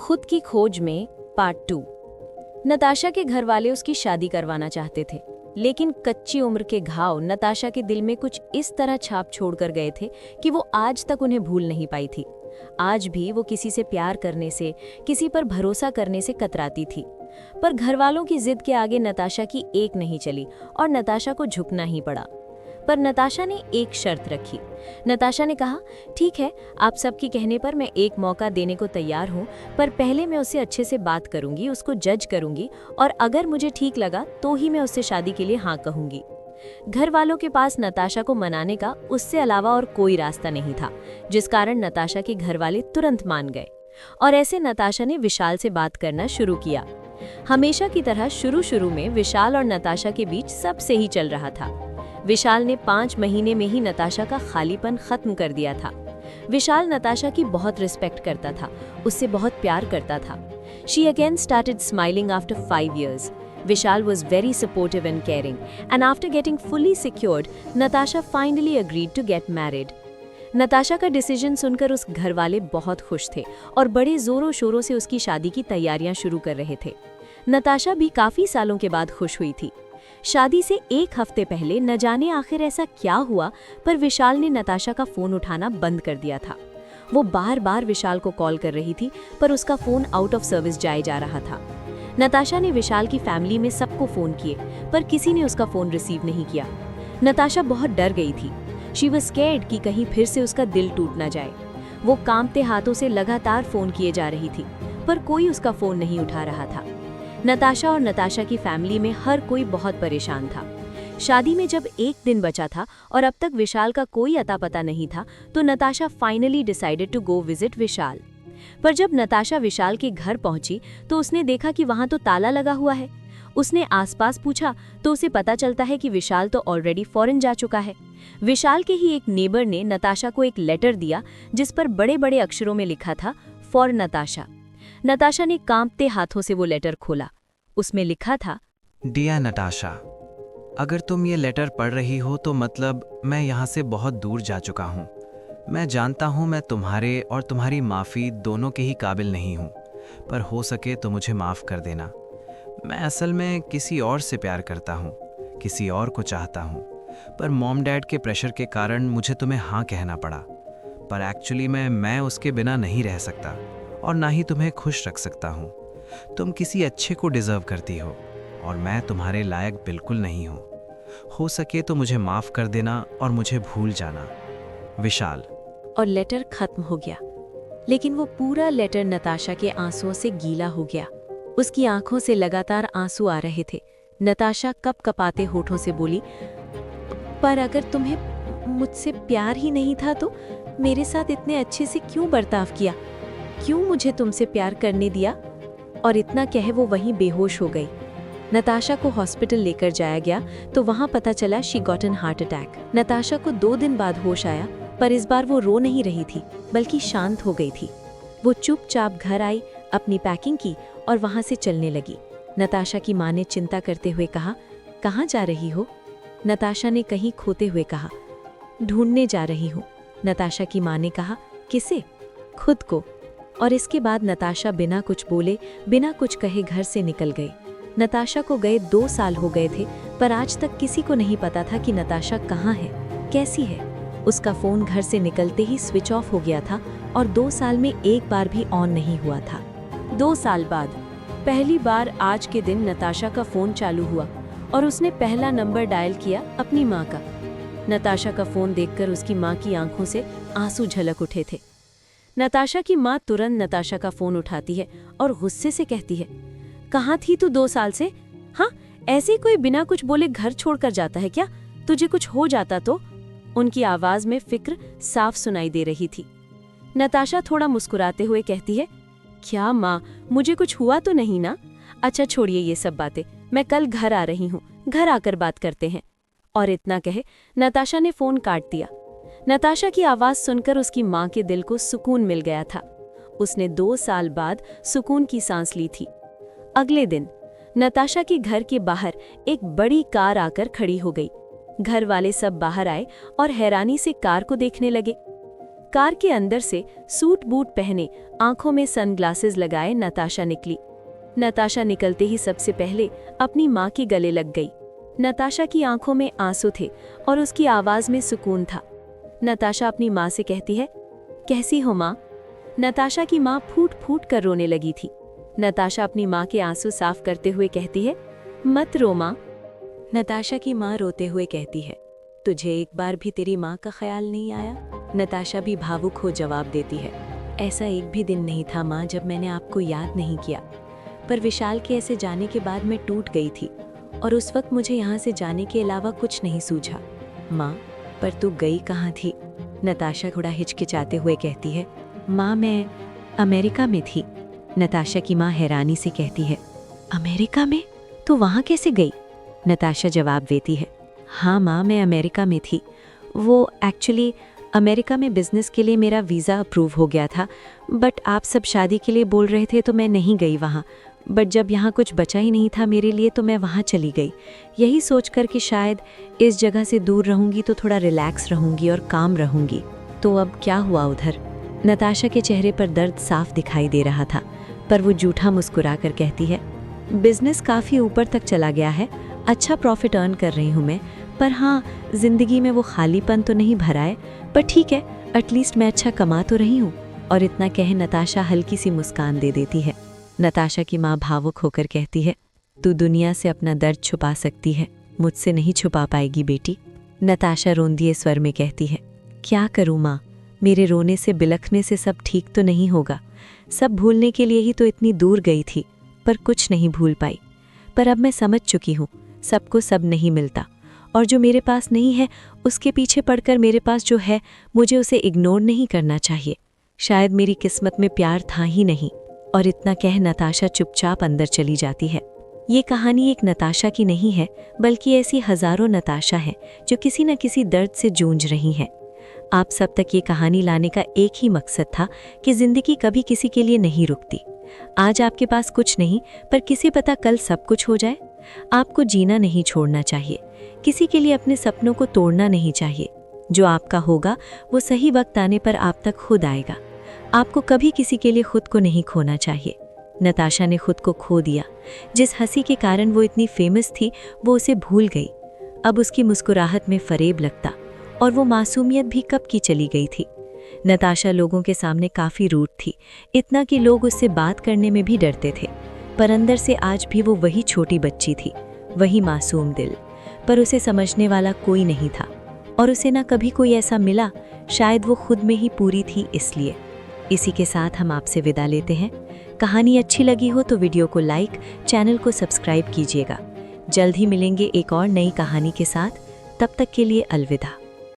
खुद की खोज में पार्ट 2। नताशा के घर वाले उसकी शादी करवाना चाहते थे, लेकिन कच्ची उम्र के घाव नताशा के दिल में कुछ इस तरह छाप छोड़कर गए थे कि वो आज तक उन्हें भूल नहीं पाई थी। आज भी वो किसी से प्यार करने से, किसी पर भरोसा करने से कतराती थी। पर घरवालों की जिद के आगे नताशा की एक नहीं चली और नताशा को झुकना ही पड़ा। पर नताशा ने एक शर्त रखी। नताशा ने कहा, ठीक है, आप सबके कहने पर मैं एक मौका देने को तैयार हूँ, पर पहले मैं उससे अच्छे से बात करूंगी, उसको जज करूंगी और अगर मुझे ठीक लगा तो ही मैं उससे शादी के लिए हाँ कहूंगी। घर वालों के पास नताशा को मनाने का उससे अलावा और कोई रास्ता नहीं था, जिस कारण नताशा के घर वाले तुरंत मान गए। और ऐसे नताशा ने विशाल से बात करना शुरू किया। हमेशा की तरह शुरू में विशाल और नताशा के बीच सब सही चल रहा था। विशाल ने 5 महीने में ही नताशा का खालीपन खत्म कर दिया था। विशाल नताशा की बहुत रिस्पेक्ट करता था, उससे बहुत प्यार करता था। She again started smiling after 5 years. Vishal was very supportive and caring, and after getting fully secured, Natasha finally agreed to get married. Natasha का डिसीजन सुनकर उस घर वाले बहुत खुश थे और बड़े जोरों शोरों से उसकी शादी की तैयारियां शुरू कर रहे थे। नताशा भी काफी सालों के बाद खुश हुई थी। शादी से 1 हफ्ते पहले न जाने आखिर ऐसा क्या हुआ, पर विशाल ने नताशा का फोन उठाना बंद कर दिया था। वो बार बार विशाल को कॉल कर रही थी, पर उसका फोन आउट ऑफ सर्विस जाए जा रहा था। नताशा ने विशाल की फैमिली में सबको फोन किए, पर किसी ने उसका फोन रिसीव नहीं किया। नताशा बहुत डर गई थी। शी वाज स्कैर्ड कि कहीं फिर से उसका दिल टूट न जाए। वो कांपते हाथों से लगातार फोन किए जा रही थी, पर कोई उसका फोन नहीं उठा रहा था। नताशा और नताशा की फैमिली में हर कोई बहुत परेशान था। शादी में जब 1 दिन बचा था और अब तक विशाल का कोई अता पता नहीं था, तो Natasha finally decided to go visit Vishal. पर जब नताशा विशाल के घर पहुंची तो उसने देखा कि वहां तो ताला लगा हुआ है। उसने आसपास पूछा तो उसे पता चलता है कि विशाल तो ऑलरेडी फॉरेन जा चुका है। विशाल के ही एक नेबर ने नताशा को एक लेटर दिया, जिस पर बड़े बड़े अक्षरों में लिखा था, फॉर नताशा। नताशा ने कांपते हाथों से वो लेटर खोला। उसमें लिखा था, डियर नताशा, अगर तुम ये लेटर पढ़ रही हो तो मतलब मैं यहाँ से बहुत दूर जा चुका हूँ। मैं जानता हूँ मैं तुम्हारे और तुम्हारी माफ़ी दोनों के ही काबिल नहीं हूँ, पर हो सके तो मुझे माफ़ कर देना। मैं असल में किसी और से प्यार करता हूँ, किसी और को चाहता हूँ, पर मॉम डैड के प्रेशर के कारण मुझे तुम्हें हाँ कहना पड़ा। पर एक्चुअली मैं उसके बिना नहीं रह सकता और ना ही तुम्हें खुश रख सकता हूँ। तुम किसी अच्छे को डिजर्व करती हो और मैं तुम्हारे लायक बिल्कुल नहीं हूँ। हो सके तो मुझे माफ कर देना और मुझे भूल जाना। विशाल। और लेटर खत्म हो गया। लेकिन वो पूरा लेटर नताशा के आंसुओं से गीला हो गया। उसकी आंखों से लगातार आंसू आ रहे थे। नताशा कपकपाते होठों से बोली, पर अगर तुम्हें मुझसे प्यार ही नहीं था तो मेरे साथ इतने अच्छे से क्यों बर्ताव किया? क्यों मुझे तुमसे प्यार करने दिया? और इतना कहे वो वहीं बेहोश हो गई। नताशा को हॉस्पिटल लेकर जाया गया तो वहां पता चला she got an heart attack. Natasha को 2 दिन बाद होश आया, पर इस बार वो रो नहीं रही थी, बल्कि शांत हो गई थी। वो चुपचाप घर आई, अपनी पैकिंग की और वहां से चलने लगी। नताशा की माँ ने चिंता करते हुए कहा, कहाँ जा रही हो? नताशा ने कहीं खोते हुए कहा, ढूंढने जा रही हूँ। नताशा की माँ ने कहा, किसे? खुद को। और इसके बाद नताशा बिना कुछ बोले, बिना कुछ कहे घर से निकल गई। नताशा को गए 2 साल हो गए थे, पर आज तक किसी को नहीं पता था कि नताशा कहाँ है, कैसी है। उसका फोन घर से निकलते ही स्विच ऑफ हो गया था और 2 साल में एक बार भी ऑन नहीं हुआ था। 2 साल बाद पहली बार आज के दिन नताशा का फोन चालू हुआ और उसने पहला नंबर डायल किया अपनी माँ का। नताशा का फोन देखकर उसकी माँ की आंखों से आंसू झलक उठे थे। नताशा की माँ तुरंत नताशा का फोन उठाती है और गुस्से से कहती है, कहाँ थी तू 2 साल से? हाँ, ऐसे कोई बिना कुछ बोले घर छोड़कर जाता है क्या? तुझे कुछ हो जाता तो? उनकी आवाज में फिक्र साफ सुनाई दे रही थी। नताशा थोड़ा मुस्कुराते हुए कहती है, क्या माँ, मुझे कुछ हुआ तो नहीं ना? अच्छा छोड़िए ये सब बातें, मैं कल घर आ रही हूँ, घर आकर बात करते हैं। और इतना कहे नताशा ने फोन काट दिया। नताशा की आवाज सुनकर उसकी माँ के दिल को सुकून मिल गया था। उसने 2 साल बाद सुकून की सांस ली थी। अगले दिन नताशा के घर के बाहर एक बड़ी कार आकर खड़ी हो गई। घर वाले सब बाहर आए और हैरानी से कार को देखने लगे। कार के अंदर से सूट बूट पहने, आंखों में सनग्लासेस लगाए नताशा निकली। नताशा निकलते ही सबसे पहले अपनी माँ के गले लग गई। नताशा की आंखों में आंसू थे और उसकी आवाज में सुकून था। नताशा अपनी माँ से कहती है, कैसी हो माँ? नताशा की माँ फूट फूट कर रोने लगी थी। नताशा अपनी माँ के आंसू साफ करते हुए कहती है, मत रो माँ। नताशा की माँ रोते हुए कहती है, तुझे एक बार भी तेरी माँ का ख्याल नहीं आया? नताशा भी भावुक हो जवाब देती है, ऐसा एक भी दिन नहीं था माँ जब मैंने आपको याद नहीं किया, पर विशाल के ऐसे जाने के बाद मैं टूट गई थी और उस वक्त मुझे यहाँ से जाने के अलावा कुछ नहीं सूझा। माँ, पर तू गई कहाँ थी? नताशा थोड़ा हिचकिचाते हुए कहती है, माँ मैं अमेरिका में थी। नताशा की माँ हैरानी से कहती है, अमेरिका में? तू वहाँ कैसे गई? नताशा जवाब देती है, हाँ माँ, मैं अमेरिका में थी। वो एक्चुअली अमेरिका में बिज़नेस के लिए मेरा वीज़ा अप्रूव हो गया था, बट आप सब शादी के लिए बोल रहे थे तो मैं नहीं गई वहाँ। बट जब यहाँ कुछ बचा ही नहीं था मेरे लिए तो मैं वहाँ चली गई, यही सोचकर कि शायद इस जगह से दूर रहूँगी तो थोड़ा रिलैक्स रहूँगी और काम रहूँगी। तो अब क्या हुआ उधर? नताशा के चेहरे पर दर्द साफ दिखाई दे रहा था, पर वो जूठा मुस्कुरा कर कहती है, बिज़नेस काफ़ी ऊपर तक चला गया है, अच्छा प्रॉफिट अर्न कर रही हूँ मैं, पर हाँ, ज़िंदगी में वो खालीपन तो नहीं भरा है, पर ठीक है, एटलीस्ट मैं अच्छा कमा तो रही हूँ। और इतना कह नताशा हल्की सी मुस्कान दे देती है। नताशा की माँ भावुक होकर कहती है, तू दुनिया से अपना दर्द छुपा सकती है, मुझसे नहीं छुपा पाएगी बेटी। नताशा रोंदिए स्वर में कहती है, क्या करूँ माँ, मेरे रोने से बिलखने से सब ठीक तो नहीं होगा। सब भूलने के लिए ही तो इतनी दूर गई थी, पर कुछ नहीं भूल पाई। पर अब मैं समझ चुकी हूँ, सबको सब नहीं मिलता, और जो मेरे पास नहीं है उसके पीछे पड़कर मेरे पास जो है मुझे उसे इग्नोर नहीं करना चाहिए। शायद मेरी किस्मत में प्यार था ही नहीं। और इतना कह नताशा चुपचाप अंदर चली जाती है। ये कहानी एक नताशा की नहीं है, बल्कि ऐसी हजारों नताशा हैं जो किसी न किसी दर्द से जूझ रही हैं। आप सब तक ये कहानी लाने का एक ही मकसद था कि जिंदगी कभी किसी के लिए नहीं रुकती। आज आपके पास कुछ नहीं, पर किसी पता कल सब कुछ हो जाए। आपको जीना नहीं छोड़ना चाहिए, किसी के लिए अपने सपनों को तोड़ना नहीं चाहिए। जो आपका होगा वो सही वक्त आने पर आप तक खुद आएगा। आपको कभी किसी के लिए खुद को नहीं खोना चाहिए। नताशा ने खुद को खो दिया। जिस हंसी के कारण वो इतनी फेमस थी वो उसे भूल गई। अब उसकी मुस्कुराहट में फरेब लगता, और वो मासूमियत भी कब की चली गई थी। नताशा लोगों के सामने काफ़ी रूड थी, इतना कि लोग उससे बात करने में भी डरते थे। पर अंदर से आज भी वो वही छोटी बच्ची थी, वही मासूम दिल। पर उसे समझने वाला कोई नहीं था, और उसे ना कभी कोई ऐसा मिला। शायद वो खुद में ही पूरी थी इसलिए। इसी के साथ हम आपसे विदा लेते हैं। कहानी अच्छी लगी हो तो वीडियो को लाइक, चैनल को सब्सक्राइब कीजिएगा। जल्द ही मिलेंगे एक और नई कहानी के साथ। तब तक के लिए अलविदा।